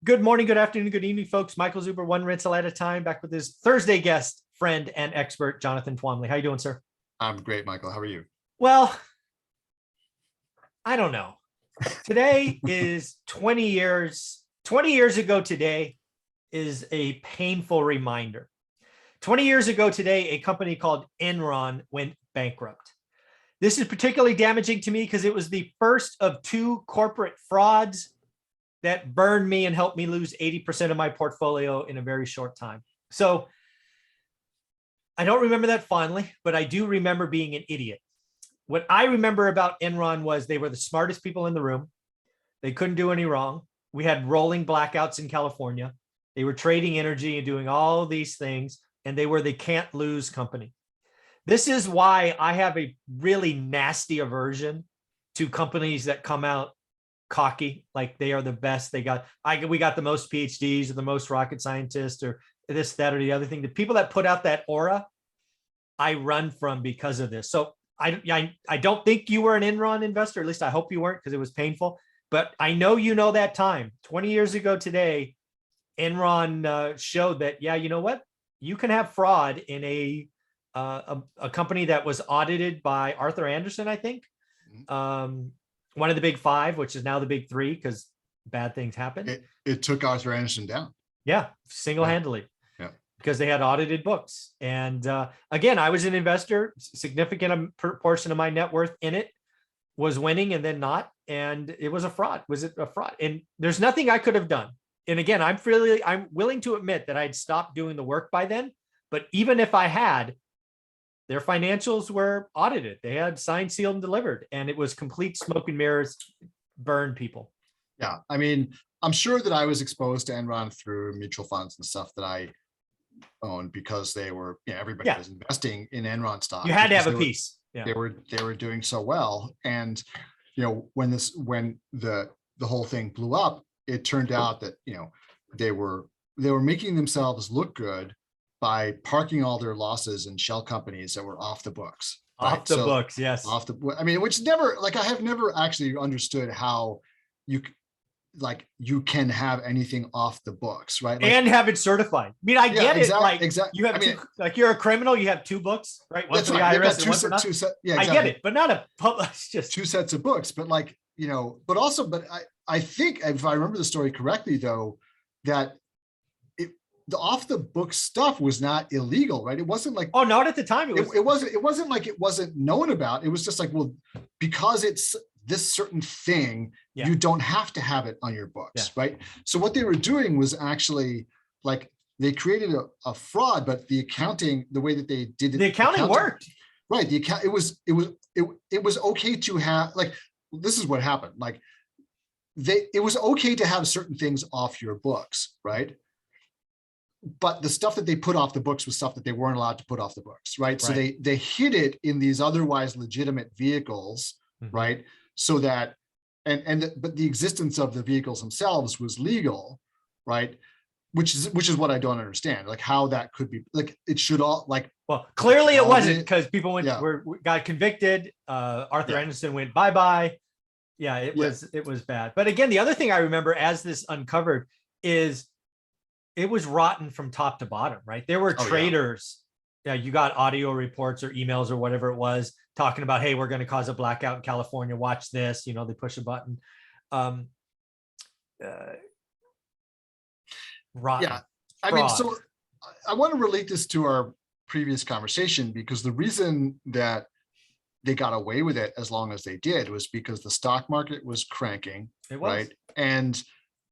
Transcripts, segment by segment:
Good morning, good afternoon, good evening, folks. Michael Zuber, one rental at a time, back with his Thursday guest, friend, and expert, Jonathan Twomley. How you doing, sir? I'm great, Michael. How are you? Well, I don't know. Today is 20 years. 20 years ago today is a painful reminder. 20 years ago today, a company called Enron went bankrupt. This is particularly damaging to me because it was the first of two corporate frauds that burned me and helped me lose 80% of my portfolio in a very short time. So I don't remember that fondly, but I do remember being an idiot. What I remember about Enron was they were the smartest people in the room. They couldn't do any wrong. We had rolling blackouts in California. They were trading energy and doing all these things, and they were the can't lose company. This is why I have a really nasty aversion to companies that come out cocky, like they are the best. We got the most PhDs or the most rocket scientists or this, that, or the other thing. The people that put out that aura, I run from because of this. So I don't think you were an Enron investor. At least I hope you weren't, because it was painful. But I know you know that time 20 years ago today, Enron showed that, yeah, you know what? You can have fraud in a company that was audited by Arthur Andersen, I think. One of the big five, which is now the big three, because bad things happen. It took Arthur Andersen down. Yeah, single-handedly. Yeah. Because they had audited books. And again, I was an investor. Significant portion of my net worth in it was winning and then not. And it was a fraud. Was it a fraud? And there's nothing I could have done. And again, I'm willing to admit that I'd stopped doing the work by then. But even if I had, their financials were audited. They had signed, sealed, and delivered. And it was complete smoke and mirrors, burned people. Yeah. I mean, I'm sure that I was exposed to Enron through mutual funds and stuff that I owned, because they were, everybody was investing in Enron stock. You had to have a piece. Yeah. They were doing so well. And, when the whole thing blew up, it turned out that, they were making themselves look good by parking all their losses in shell companies that were off the books. Off the books, yes. Which never, I have never actually understood how you can have anything off the books, right? And have it certified. I mean, I get it. Exactly. You have you're a criminal, you have two books, right? One for the IRS and one for not. I get it, but not a public, just two sets of books. But but I think, if I remember the story correctly, though, that the off the book stuff was not illegal, right? It wasn't like, oh, not at the time. It wasn't like it wasn't known about. It was just like, well, because it's this certain thing, you don't have to have it on your books, right? So what they were doing was actually like they created a fraud, but the accounting, the way that they did it, the accounting worked, right? It was okay to have, like, this is what happened. Like it was okay to have certain things off your books, right? But the stuff that they put off the books was stuff that they weren't allowed to put off the books, right? So they hid it in these otherwise legitimate vehicles, right? So that, but the existence of the vehicles themselves was legal, right? Which is what I don't understand, like how that could be, like it should all, like, well, clearly it wasn't, because people got convicted. Arthur Andersen went bye-bye. Yeah, it was bad. But again, the other thing I remember as this uncovered is it was rotten from top to bottom, right? There were traders. Yeah, you got audio reports or emails or whatever it was talking about, hey, we're going to cause a blackout in California. Watch this. They push a button. Rotten. Yeah, I mean, so I want to relate this to our previous conversation, because the reason that they got away with it as long as they did was because the stock market was cranking, right? And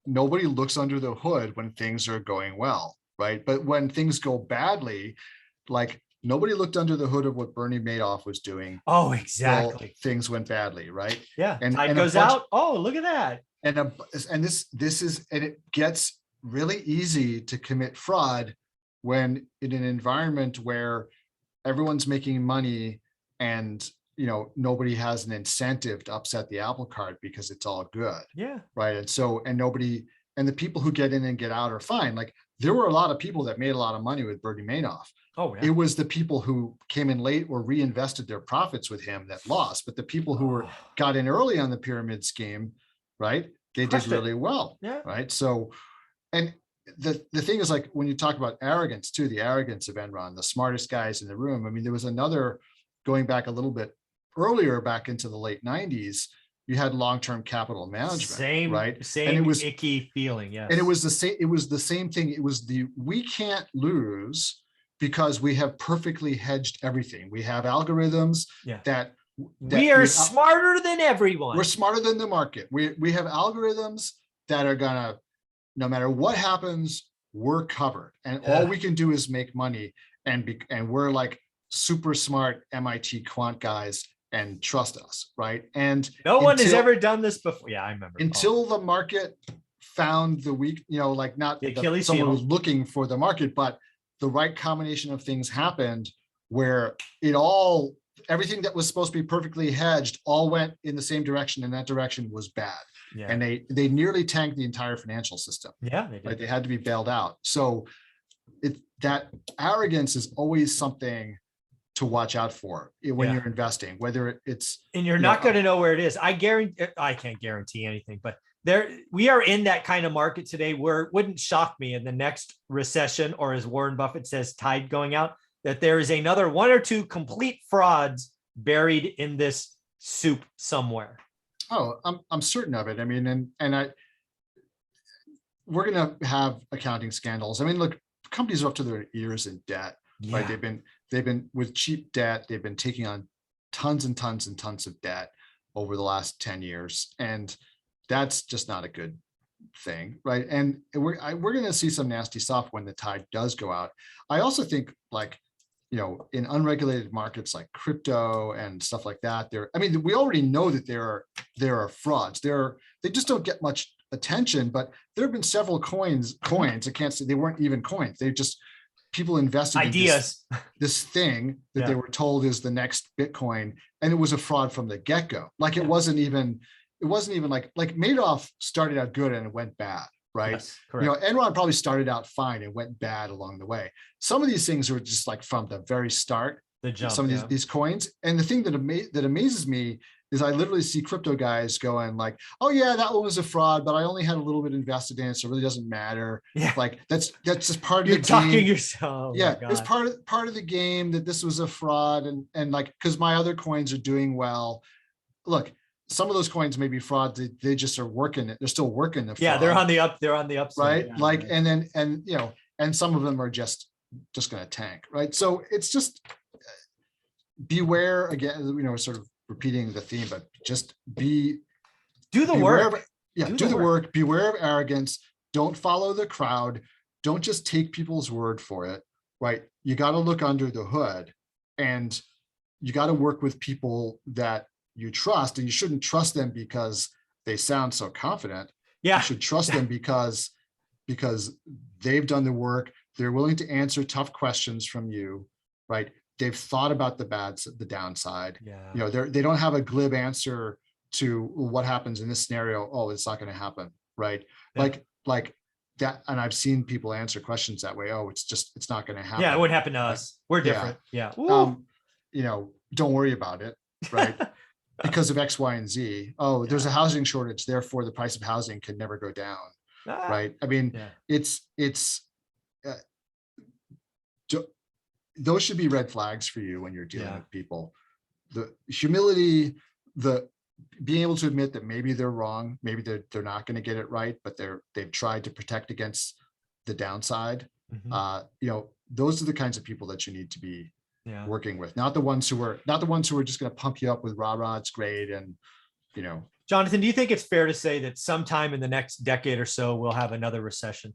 nobody looks under the hood when things are going well, right? But when things go badly, like nobody looked under the hood of what Bernie Madoff was doing. Oh, exactly. Things went badly, right? Yeah. And tide goes out. Oh, look at that. And it gets really easy to commit fraud when in an environment where everyone's making money and nobody has an incentive to upset the apple cart because it's all good. Yeah. Right. And the people who get in and get out are fine. Like there were a lot of people that made a lot of money with Bernie Madoff. Oh, yeah. It was the people who came in late or reinvested their profits with him that lost. But the people who got in early on the pyramid scheme, right, they did really well. Yeah. Right. So, and the thing is, like, when you talk about arrogance too, the arrogance of Enron, the smartest guys in the room. I mean, there was another, going back a little bit earlier, back into the late 90s, you had long-term capital management, right? And it Same was, icky feeling. Yes. and it was the same thing. It was we can't lose because we have perfectly hedged everything. We have algorithms Yeah. that We are smarter than everyone. we're smarter than the market. We have algorithms that are gonna, no matter what happens, we're covered, and all we can do is make money, and we're like super smart MIT quant guys, and trust us, right? And no one has ever done this before. Yeah, I remember. Until the market found the weak, like, not that someone was looking for the market, but the right combination of things happened where everything that was supposed to be perfectly hedged all went in the same direction, and that direction was bad. Yeah. And they nearly tanked the entire financial system. Yeah, they did. Right? They had to be bailed out. So that arrogance is always something to watch out for when you're investing, whether it's, and you're not going to know where it is. I can't guarantee anything, but we are in that kind of market today where it wouldn't shock me in the next recession, or as Warren Buffett says, tide going out, that there is another one or two complete frauds buried in this soup somewhere. Oh, I'm certain of it. I mean, we're going to have accounting scandals. I mean, look, companies are up to their ears in debt, right? They've been with cheap debt. They've been taking on tons and tons and tons of debt over the last 10 years. And that's just not a good thing, right? And we're going to see some nasty stuff when the tide does go out. I also think, like, in unregulated markets like crypto and stuff like that, we already know that there are frauds. They just don't get much attention, but there have been several coins. I can't say they weren't even coins. They just, people invested ideas in this thing that they were told is the next Bitcoin, and it was a fraud from the get-go. Like, it wasn't even like Madoff started out good and it went bad, right? Yes, Enron probably started out fine and went bad along the way. Some of these things were just like from the very start, the jump, some of these coins. And the thing that amazes me is I literally see crypto guys going like, oh yeah, that one was a fraud, but I only had a little bit invested in it, so it really doesn't matter. Yeah. Like, that's just part of the game. You're talking yourself. Yeah, it's part of the game that this was a fraud, and like, because my other coins are doing well. Look, some of those coins may be fraud. They just are working it. They're still working the fraud. Yeah, they're on the up. They're on the upside. Right. Yeah, like, right. And some of them are just going to tank. Right. So it's just beware, again, sort of repeating the theme, but just do the work. Do the work. Beware of arrogance. Don't follow the crowd. Don't just take people's word for it. Right. You got to look under the hood, and you got to work with people that you trust, and you shouldn't trust them because they sound so confident. Yeah. You should trust them because they've done the work. They're willing to answer tough questions from you, right? They've thought about the downside. Yeah. They don't have a glib answer to what happens in this scenario. Oh, it's not going to happen, right? Yeah. Like that. And I've seen people answer questions that way. Oh, it's not going to happen. Yeah, it wouldn't happen to us. We're different. Yeah. Don't worry about it, right? Because of X, Y, and Z. Oh, there's a housing shortage, therefore the price of housing can never go down, right? I mean, those should be red flags for you when you're dealing with people. The humility, the being able to admit that maybe they're wrong, maybe they're not going to get it right, but they've tried to protect against the downside. Mm-hmm. Those are the kinds of people that you need to be working with, not the ones who are just going to pump you up with rah, it's great. And Jonathan, do you think it's fair to say that sometime in the next decade or so we'll have another recession?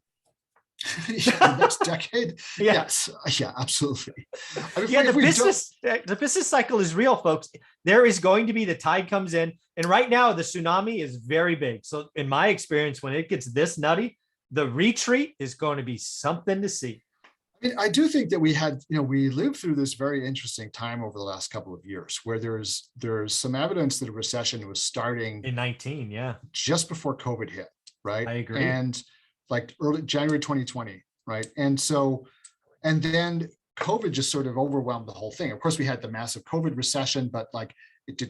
The next decade? Yes. Yeah, absolutely. I mean, the business cycle is real, folks. There is going to be, the tide comes in, and right now the tsunami is very big. So in my experience, when it gets this nutty, the retreat is going to be something to see. I mean, I do think that we lived through this very interesting time over the last couple of years where there's some evidence that a recession was starting in 19, just before COVID hit, right? I agree. And like early January 2020, right? And then COVID just sort of overwhelmed the whole thing. Of course, we had the massive COVID recession, but like it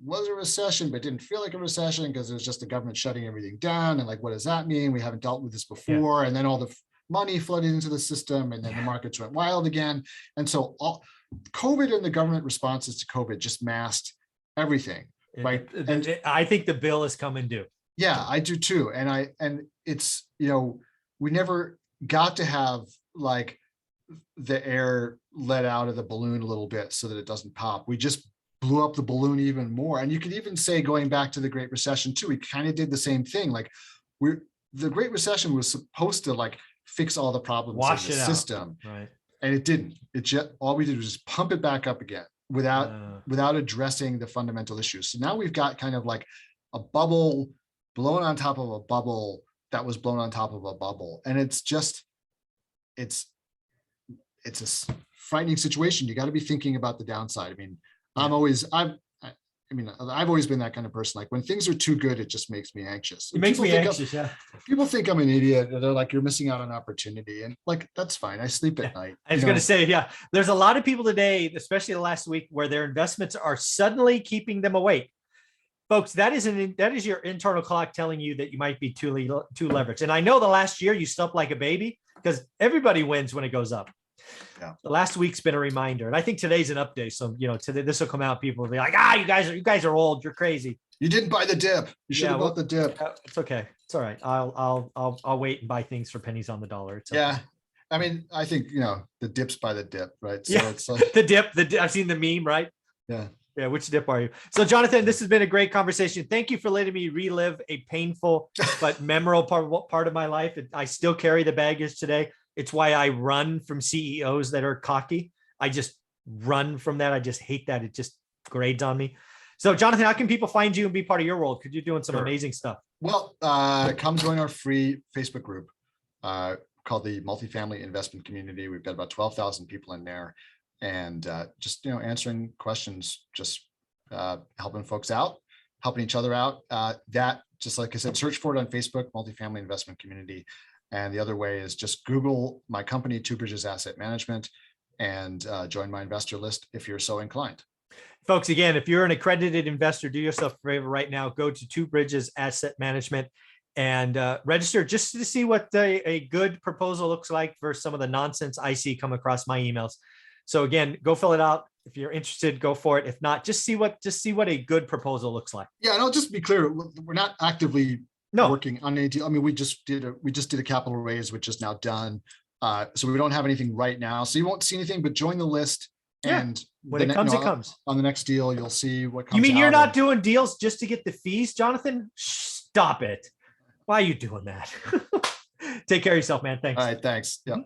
was a recession, but didn't feel like a recession because it was just the government shutting everything down. And like, what does that mean? We haven't dealt with this before. And then all the money flooded into the system, and then the markets went wild again. And so all COVID and the government responses to COVID just masked everything, right? And I think the bill is coming due. Yeah, I do too. And it's, we never got to have like the air let out of the balloon a little bit so that it doesn't pop. We just blew up the balloon even more. And you could even say, going back to the Great Recession too, we kind of did the same thing. Like the Great Recession was supposed to like fix all the problems in the system, right? And it didn't. It just, all we did was just pump it back up again without addressing the fundamental issues. So now we've got kind of like a bubble blown on top of a bubble that was blown on top of a bubble. And it's just, it's a frightening situation. You got to be thinking about the downside. I mean, I've always been that kind of person. Like when things are too good, it just makes me anxious. It makes me anxious. Yeah. People think I'm an idiot. They're like, you're missing out on opportunity. And like, that's fine. I sleep at night. I was going to say, yeah, there's a lot of people today, especially the last week, where their investments are suddenly keeping them awake. Folks, that is your internal clock telling you that you might be too leveraged. And I know the last year you slept like a baby because everybody wins when it goes up. Yeah. The last week's been a reminder. And I think today's an update. So, today this will come out. People will be like, you guys are old. You're crazy. You didn't buy the dip. You should have bought the dip. It's okay. It's all right. I'll wait and buy things for pennies on the dollar. It's okay. Yeah. I mean, I think, the dip's by the dip, right? So it's like the dip, I've seen the meme, right? Yeah. Yeah, which dip are you? So, Jonathan, this has been a great conversation. Thank you for letting me relive a painful but memorable part of my life. I still carry the baggage today. It's why I run from CEOs that are cocky. I just run from that. I just hate that. It just grades on me. So, Jonathan, how can people find you and be part of your world? Because you're doing some amazing stuff. Well, come join our free Facebook group called the Multifamily Investment Community. We've got about 12,000 people in there. And just answering questions, just helping folks out, helping each other out. That, just like I said, search for it on Facebook, Multifamily Investment Community. And the other way is just Google my company, Two Bridges Asset Management, and join my investor list if you're so inclined. Folks, again, if you're an accredited investor, do yourself a favor right now. Go to Two Bridges Asset Management and register just to see what a good proposal looks like versus some of the nonsense I see come across my emails. So again, go fill it out. If you're interested, go for it. If not, just see what a good proposal looks like. Yeah, and I'll just be clear, we're not actively working on any deal. I mean, we just did a capital raise, which is now done. So we don't have anything right now. So you won't see anything, but join the list. And when it comes, it comes. On the next deal, you'll see what comes. You mean you're not doing deals just to get the fees, Jonathan? Stop it. Why are you doing that? Take care of yourself, man. Thanks. All right, thanks. Yeah.